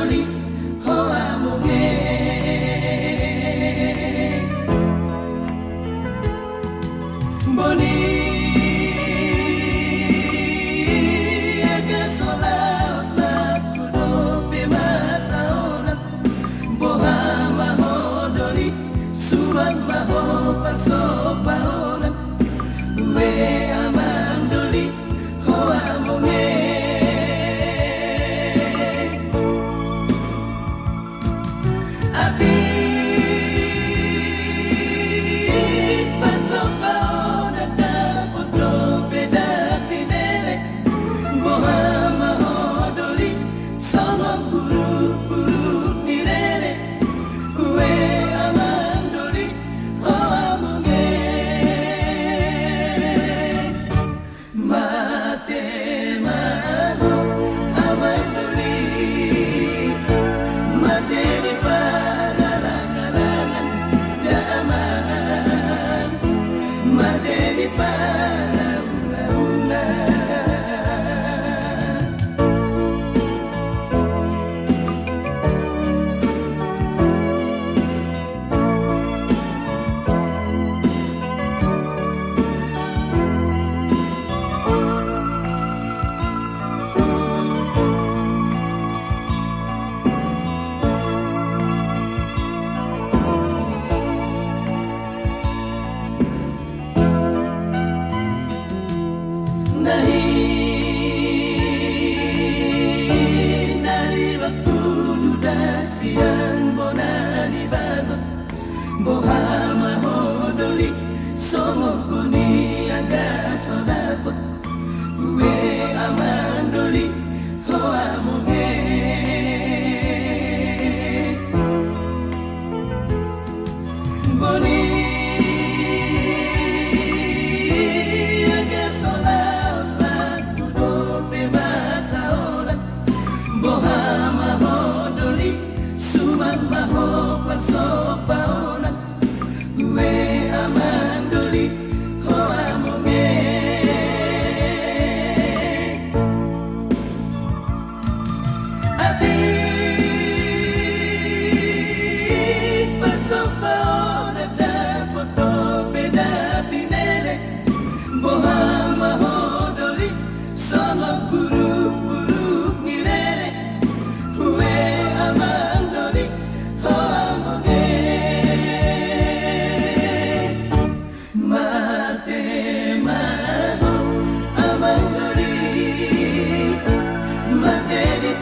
doli hoa moge boni aga sola osla kudo pe masaona boha maho doli suman maho panso paona we amang doli hoa moge ati boha maho doli songo boni aga sodapot we aman doli hoa moge boni aga sola osla kudo pe masaona boha maho doli suman maho panso paona we aman doli hoa moge ati pasopaona da foto peda pinere boha maho doli songo buruk nirere we aman doli hoa moge Mate di